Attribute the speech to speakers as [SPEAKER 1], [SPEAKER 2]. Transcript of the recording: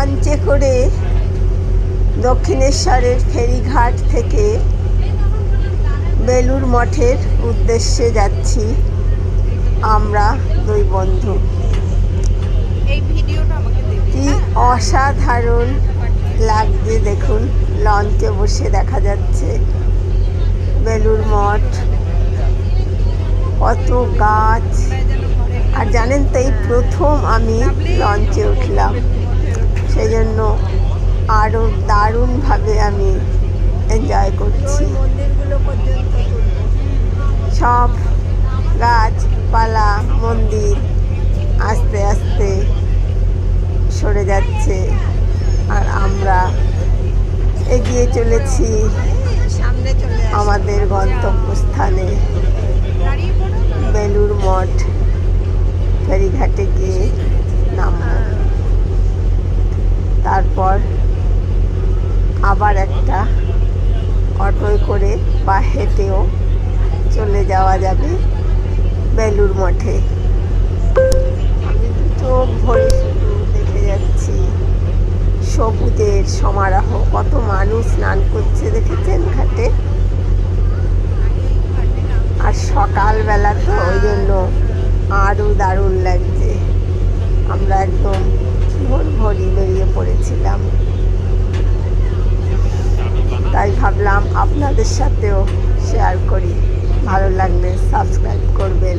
[SPEAKER 1] লঞ্চে করে দক্ষিণেশ্বরের ফেরিঘাট থেকে বেলুড় মঠের উদ্দেশ্যে যাচ্ছি আমরা দুই বন্ধু। কি অসাধারণ লাগছে দেখুন, লঞ্চে বসে দেখা যাচ্ছে বেলুড় মঠ, কত গাছ। আর জানেন তো, এই প্রথম আমি লঞ্চে উঠলাম, সেই জন্য আরও দারুণভাবে আমি এনজয় করছি। সব গাছপালা, মন্দির আস্তে আস্তে সরে যাচ্ছে আর আমরা এগিয়ে চলেছি আমাদের গন্তব্যস্থানে বেলুড় মঠ। ফেরিঘাটে গিয়ে নামব, তারপর আবার একটা অটোয় করে বা হেঁটেও চলে যাওয়া যাবে বেলুড় মঠে। আমি চোখ ভরে শুধু দেখে যাচ্ছি সবুজের সমারোহ, কত মানুষ স্নান করছে দেখেছেন ঘাটে। আর সকালবেলা তো ওই জন্য আরও দারুণ লাগছে। আমরা একদম ভোরই বেরিয়ে পড়েছিলাম, তাই ভাবলাম আপনাদের সাথেও শেয়ার করি। ভালো লাগলে সাবস্ক্রাইব করবেন।